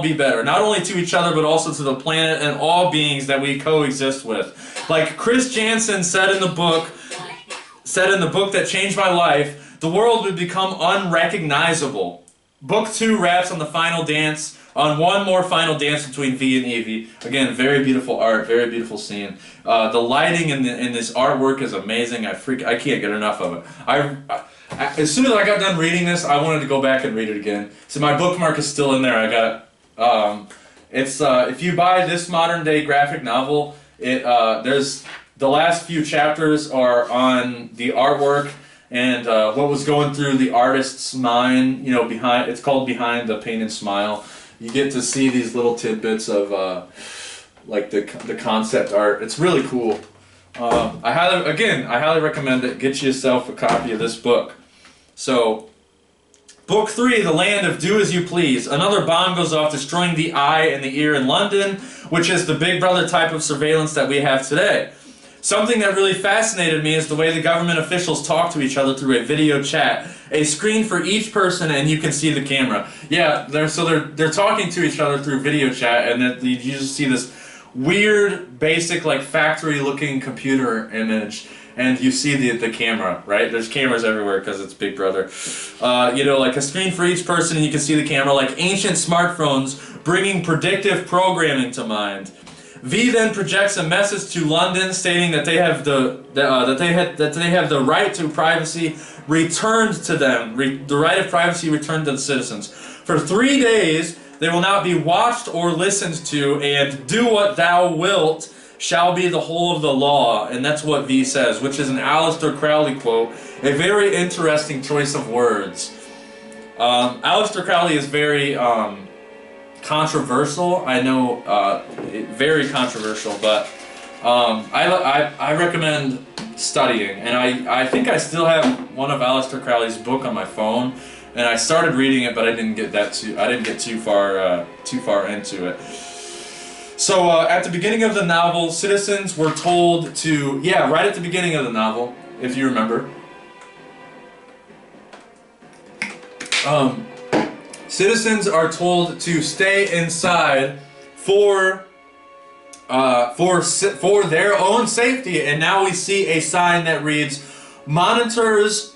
[SPEAKER 1] be better. Not only to each other, but also to the planet and all beings that we coexist with. Like Chris Jansen said in the book that changed my life, the world would become unrecognizable. Book 2 wraps on the final dance, on one more final dance between V and Evie. Again, very beautiful art, very beautiful scene. The lighting in this artwork is amazing. I can't get enough of it. As soon as I got done reading this, I wanted to go back and read it again. So my bookmark is still in there. I got it. If you buy this modern day graphic novel, there's the last few chapters are on the artwork and what was going through the artist's mind. You know, it's called Behind the Painted Smile. You get to see these little tidbits of like the concept art. It's really cool. I highly recommend it. Get yourself a copy of this book. So, Book 3, The Land of Do As You Please. Another bomb goes off, destroying the eye and the ear in London, which is the Big Brother type of surveillance that we have today. Something that really fascinated me is the way the government officials talk to each other through a video chat. A screen for each person, and you can see the camera. Yeah, they're talking to each other through video chat, and then you just see this weird, basic, like factory-looking computer image, and you see the camera, right? There's cameras everywhere because it's Big Brother. You know, like a screen for each person, and you can see the camera, like ancient smartphones, bringing predictive programming to mind. V then projects a message to London stating that they have they have the right to privacy returned to them, the right of privacy returned to the citizens. For 3 days, they will not be watched or listened to, and do what thou wilt shall be the whole of the law. And that's what V says, which is an Aleister Crowley quote. A very interesting choice of words. Aleister Crowley is very controversial. I know, very controversial, but I recommend studying. And I think I still have one of Aleister Crowley's book on my phone, and I started reading it, but I didn't get too far into it. So at the beginning of the novel, citizens were told to, right at the beginning of the novel, if you remember. Citizens are told to stay inside for their own safety, and now we see a sign that reads, "Monitors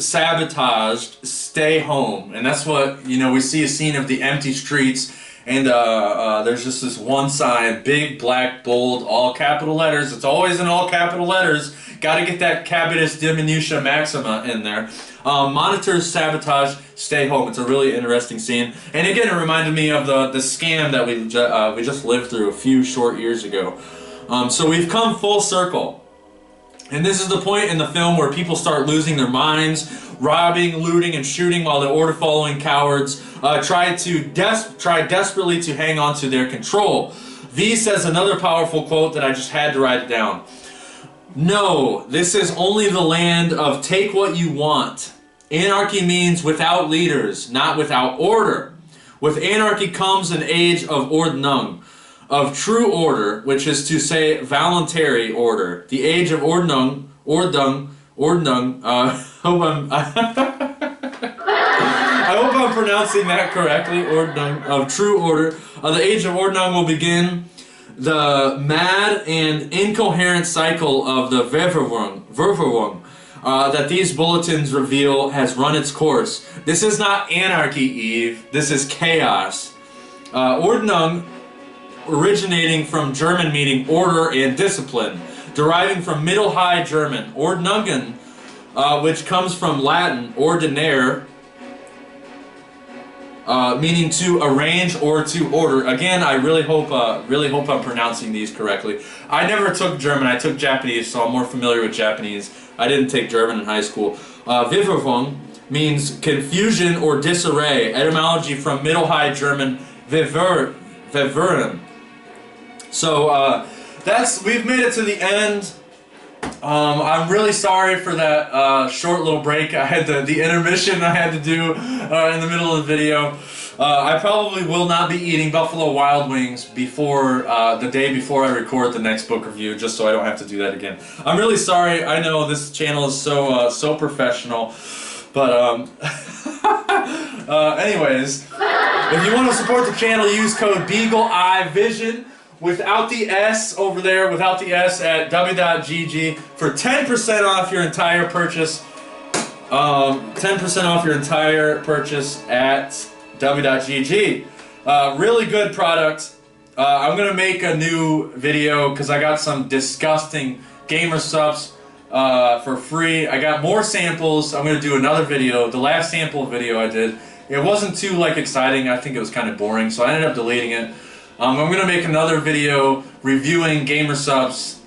[SPEAKER 1] sabotaged, stay home." And that's what, you know, we see a scene of the empty streets, and there's just this one sign, big, black, bold, all capital letters. It's always in all capital letters. Got to get that capitis diminutia maxima in there. Monitors sabotage, stay home. It's a really interesting scene. And again, it reminded me of the scam that we just lived through a few short years ago. So we've come full circle. And this is the point in the film where people start losing their minds, robbing, looting, and shooting, while the order-following cowards try desperately to hang on to their control. V says another powerful quote that I just had to write down. "No, this is only the land of take what you want. Anarchy means without leaders, not without order. With anarchy comes an age of Ordnung, of true order, which is to say voluntary order. The age of Ordnung, I hope I'm pronouncing that correctly, Ordnung, of true order. The age of Ordnung will begin the mad and incoherent cycle of the Ververwung that these bulletins reveal has run its course. This is not anarchy, Eve. This is chaos. Ordnung, originating from German meaning order and discipline, deriving from Middle High German. Ordnungen, which comes from Latin, ordinare, meaning to arrange or to order. Again, I really hope I'm pronouncing these correctly. I never took German. I took Japanese, so I'm more familiar with Japanese. I didn't take German in high school. Verwirrung means confusion or disarray. Etymology from Middle High German verwirren. So we've made it to the end. I'm really sorry for that short little break. I had the intermission I had to do in the middle of the video. I probably will not be eating Buffalo Wild Wings before the day before I record the next book review, just so I don't have to do that again. I'm really sorry. I know this channel is so professional, but anyways, if you want to support the channel, use code BeagleEyeVision. Without the S over there, without the S at w.gg for 10% off your entire purchase. 10% off your entire purchase at w.gg. Really good product. I'm going to make a new video because I got some disgusting gamer subs for free. I got more samples. I'm going to do another video. The last sample video I did, it wasn't too exciting. I think it was kind of boring, so I ended up deleting it. I'm going to make another video reviewing gamer subs.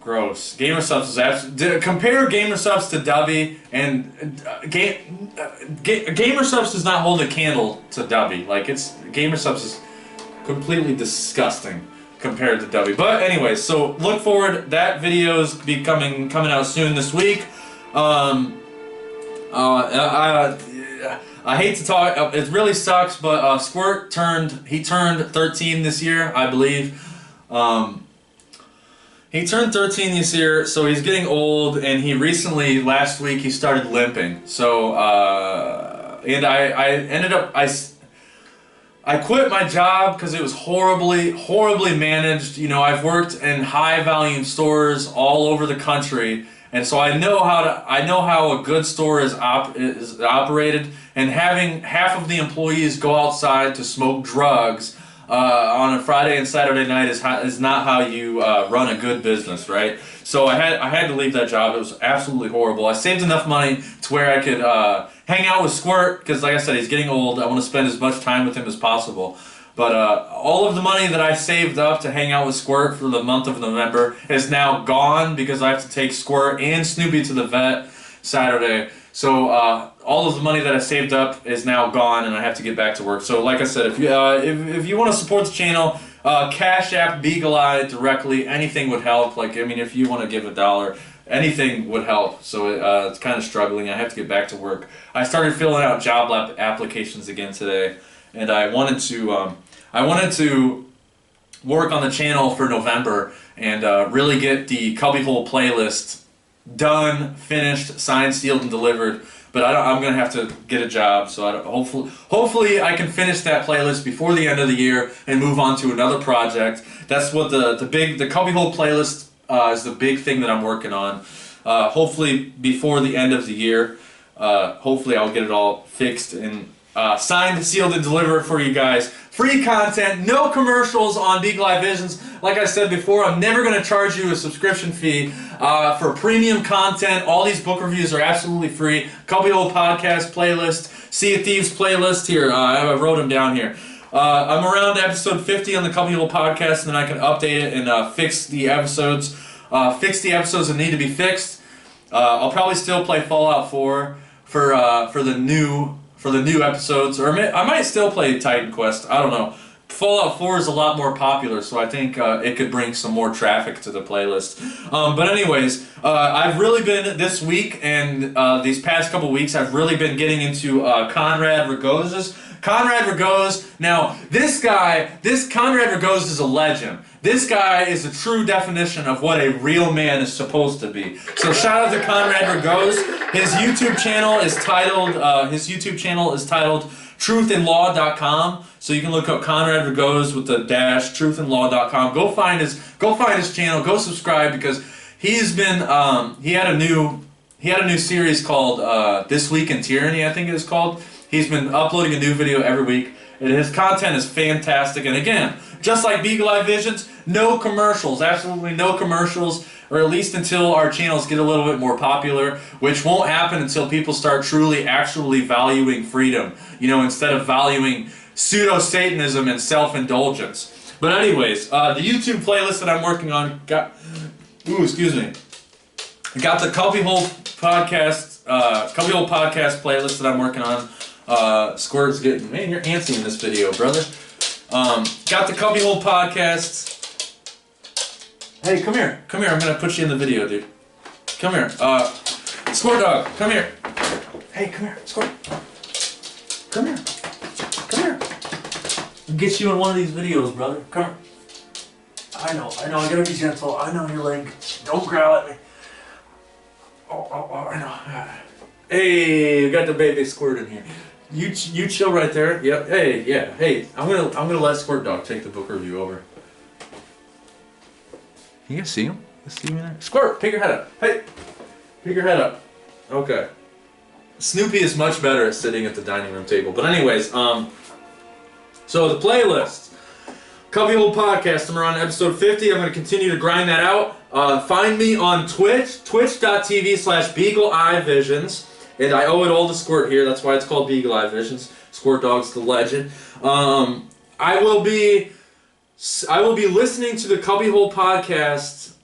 [SPEAKER 1] Gross. Gamer subs is absolutely... Compare gamer subs to Dubby, and gamer subs does not hold a candle to Dubby. Gamer subs is completely disgusting compared to Dubby. But anyways, so look forward. That video is coming out soon this week. I hate to talk, it really sucks, but Squirt turned 13 this year, I believe. He turned 13 this year, so he's getting old, and he recently, last week, he started limping. So, and I ended up, I quit my job because it was horribly managed. You know, I've worked in high volume stores all over the country, and so I know how a good store is operated, and having half of the employees go outside to smoke drugs on a Friday and Saturday night is not how you run a good business, right? So I had to leave that job. It was absolutely horrible. I saved enough money to where I could hang out with Squirt, because like I said, he's getting old. I want to spend as much time with him as possible. But all of the money that I saved up to hang out with Squirt for the month of November is now gone, because I have to take Squirt and Snoopy to the vet Saturday. So all of the money that I saved up is now gone, and I have to get back to work. So like I said, if you want to support the channel, Cash App Beagle Eye directly. Anything would help. Like, I mean, if you want to give $1, anything would help. So it's kind of struggling. I have to get back to work. I started filling out job applications again today, and I wanted to work on the channel for November and really get the Cubbyhole playlist done, finished, signed, sealed, and delivered. But I'm gonna have to get a job, so hopefully I can finish that playlist before the end of the year and move on to another project. That's what the Cubbyhole playlist is the big thing that I'm working on. Hopefully before the end of the year, hopefully I'll get it all fixed and signed, sealed, and delivered for you guys. Free content, no commercials on Beagle Eye Visions. Like I said before, I'm never going to charge you a subscription fee for premium content. All these book reviews are absolutely free. Cubbyhole podcast playlist, Sea of Thieves playlist. Here, I wrote them down here. I'm around episode 50 on the Cubbyhole podcast, and then I can update it and fix the episodes. Fix the episodes that need to be fixed. I'll probably still play Fallout 4 for the new episodes, or I might still play Titan Quest. I don't know. Fallout 4 is a lot more popular, so I think it could bring some more traffic to the playlist. But anyways, I've really been, this week and these past couple weeks, I've really been getting into Konrad Rogoz's. Konrad Rogoz. Now, this Konrad Rogoz is a legend. This guy is a true definition of what a real man is supposed to be. So shout out to Konrad Rogoz. His YouTube channel is titled truthandlaw.com. So you can look up Konrad Rogoz with the dash truthandlaw.com. Go find his channel. Go subscribe, because he's been he had a new series called This Week in Tyranny, I think it is called. He's been uploading a new video every week, and his content is fantastic. And again, just like Beagle Eye Visions, no commercials, absolutely no commercials, or at least until our channels get a little bit more popular, which won't happen until people start actually valuing freedom, you know, instead of valuing pseudo-Satanism and self-indulgence. But anyways, the YouTube playlist that I'm working on got the Cubbyhole podcast playlist that I'm working on. Squirt's getting, man, you're antsy in this video, brother. Got the Cubbyhole podcast. Hey, come here. Come here. I'm going to put you in the video, dude. Come here. Squirt dog, come here. Hey, come here. Squirt. Come here. Come here. I'll get you in one of these videos, brother. Come here. I know. I got to be gentle. I know your leg. Don't growl at me. Oh, I know. Hey, we got the baby Squirt in here. You chill right there. Yep. Hey, yeah. Hey, I'm gonna let Squirt Dog take the book review over. You guys see him? You see him in there? Squirt, pick your head up. Hey, pick your head up. Okay. Snoopy is much better at sitting at the dining room table. But anyways, so the playlist, Cubbyhole podcast. I'm around episode 50. I'm gonna continue to grind that out. Find me on Twitch, twitch.tv/Beagle Eye Visions. And I owe it all to Squirt here. That's why it's called Beagle Eye Visions. Squirt Dog's the legend. I will be listening to the Cubbyhole podcast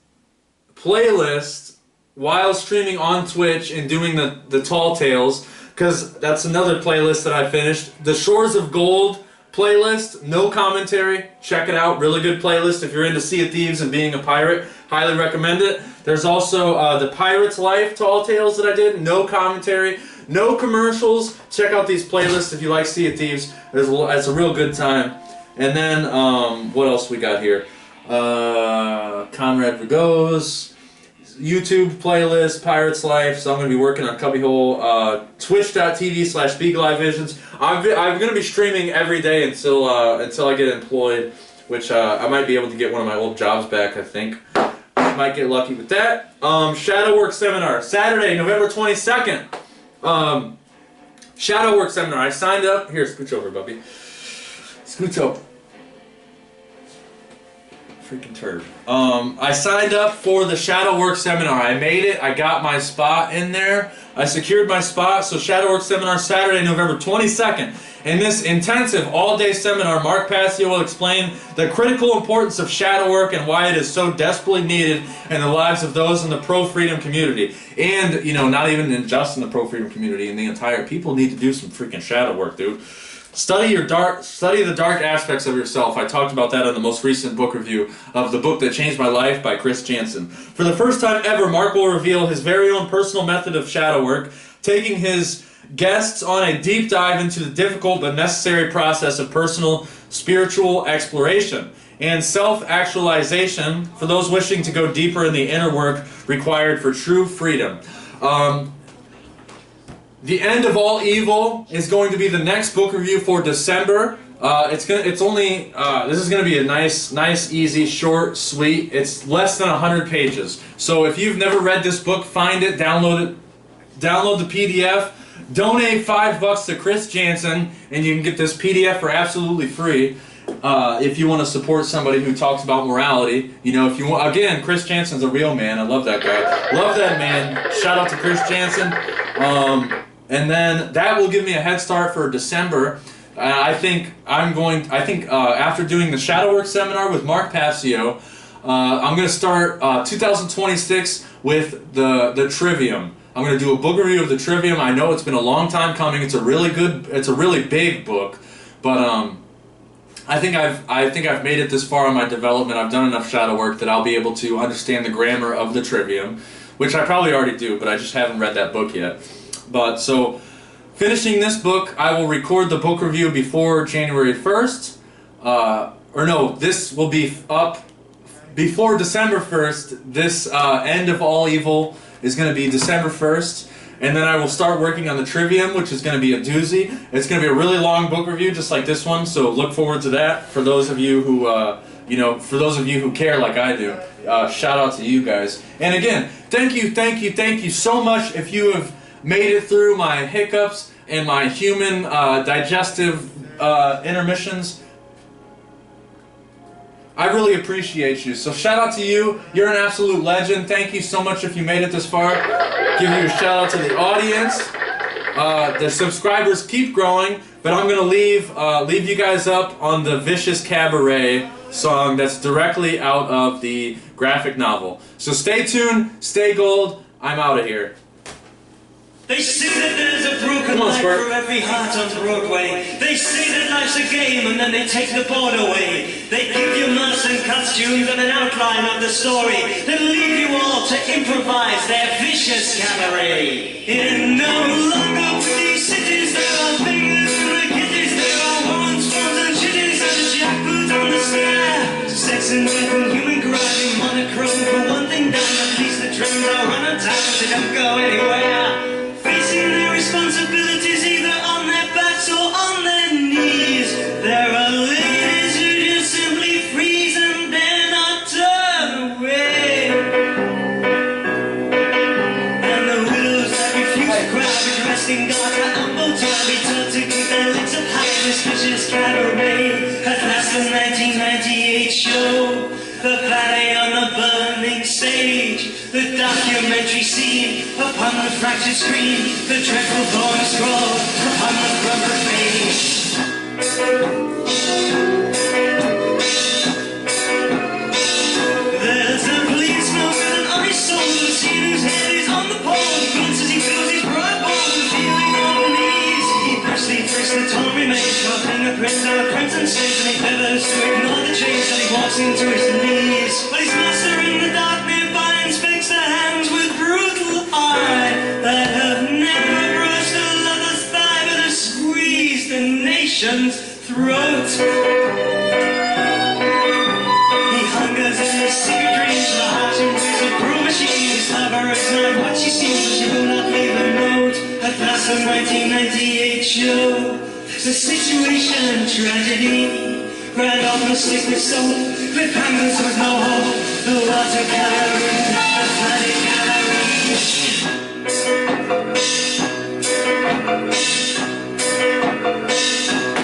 [SPEAKER 1] playlist while streaming on Twitch and doing the Tall Tales, because that's another playlist that I finished. The Shores of Gold playlist, no commentary. Check it out. Really good playlist if you're into Sea of Thieves and being a pirate. Highly recommend it. There's also the Pirate's Life Tall Tales that I did. No commentary, no commercials. Check out these playlists if you like Sea of Thieves. It's a real good time. And then, what else we got here? Konrad Rogoz, YouTube playlist, Pirate's Life, so I'm going to be working on Cubbyhole, twitch.tv/BeagleEyeVisions. I'm going to be streaming every day until I get employed, which I might be able to get one of my old jobs back, I think. Might get lucky with that. Shadow Work Seminar, Saturday, November 22nd. Shadow Work Seminar, I signed up. Here, scooch over, Bubby. Scooch over. Freaking turd. I signed up for the Shadow Work Seminar. I made it. I got my spot in there. I secured my spot. So Shadow Work Seminar, Saturday, November 22nd. In this intensive all-day seminar, Mark Passio will explain the critical importance of shadow work and why it is so desperately needed in the lives of those in the pro-freedom community. And, you know, not even just in the pro-freedom community, in the entire, people need to do some freaking shadow work, dude. Study the dark aspects of yourself. I talked about that in the most recent book review of the book that changed my life by Chris Jansen. For the first time ever, Mark will reveal his very own personal method of shadow work, taking his guests on a deep dive into the difficult but necessary process of personal spiritual exploration and self-actualization for those wishing to go deeper in the inner work required for true freedom. The End of All Evil is going to be the next book review for December. This is going to be a nice, easy, short, sweet. It's less than 100 pages. So if you've never read this book, find it, download the PDF, donate $5 to Chris Jansen, and you can get this PDF for absolutely free. If you want to support somebody who talks about morality, you know, if you want, again, Chris Jansen's a real man. I love that guy. Love that man. Shout out to Chris Jansen. And then that will give me a head start for December. I think after doing the Shadow Work Seminar with Mark Passio, I'm going to start 2026 with the Trivium. I'm going to do a book review of the Trivium. I know it's been a long time coming. It's a really big book, but I think I've made it this far in my development. I've done enough shadow work that I'll be able to understand the grammar of the Trivium, which I probably already do, but I just haven't read that book yet. But so, finishing this book, I will record the book review before January 1st. Or no, this will be up before December 1st. This End of All Evil is going to be December 1st. And then I will start working on the Trivium, which is going to be a doozy. It's going to be a really long book review, just like this one. So look forward to that. For those of you who, for those of you who care like I do, shout out to you guys. And again, thank you so much if you have made it through my hiccups and my human digestive intermissions. I really appreciate you. So shout out to you. You're an absolute legend. Thank you so much if you made it this far. Give you a shout out to the audience. The subscribers keep growing, but I'm going to leave you guys up on the Vicious Cabaret song that's directly out of the graphic novel. So stay tuned, stay gold. I'm out of here.
[SPEAKER 6] They say that there's a broken light for every heart on Broadway. They say that life's a game and then they take the board away. They give you masks and costumes and an outline of the story, then leave you all to improvise their vicious cabaret. In no longer pretty cities, there are fingers in the kitties, there are horns, swans and chitties, and jackboots on the stair. Sex and death and human grinding, monochrome for one thing down. At least the trains are on a time, they don't go anywhere. Facing their responsibilities either on their backs or on their knees. There are ladies who just simply freeze and dare not turn away. And the widows that refuse to cry, dressed in dark are ample time, be taught to keep their lips up high in this vicious cabaret. At last the 1998 show, the ballet on the burning stage, the documentary scene upon the fractured screen, the dreadful poem scrawled upon the crumpled page. There's a policeman with an honest soul, whose head is on the pole. He grunts as he fills his bright bowl with feeling on the knees. He briskly frisks the torn remains, while fingerprints are crimson stains, and he feathers to ignore the change that he walks into his knees. But his master in the dark nearby inspects the hands with brutal eye that have never brushed a lover's thigh, but have squeezed a nation's throat. some 1998 show. The situation, tragedy. Grand opera stick with soap. Cliffhangers with no hope. The watercolor, the bloody gallery.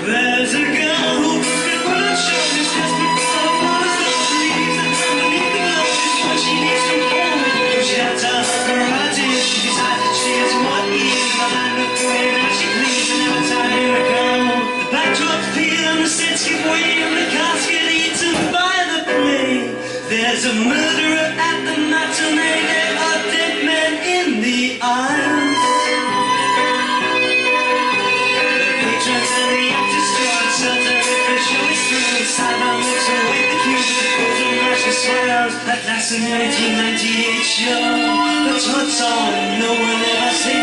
[SPEAKER 6] There's a girl who can put her shoulders desperate for her father's love. Believes that underneath the glow is what she needs to hold. She had to her karate. She decided she is what is the land of fame. Now she pleads and never time to come. The backdrops peel and the sets give way and the cast get eaten by the play. There's a murderer at the matinee. There are dead men in the aisles. Patrons and the actors draw uncertain if the show is through. Sideline looks away the cue, the pose of mashless smiles. At last, the 1998 show, the Todd song no one ever sings.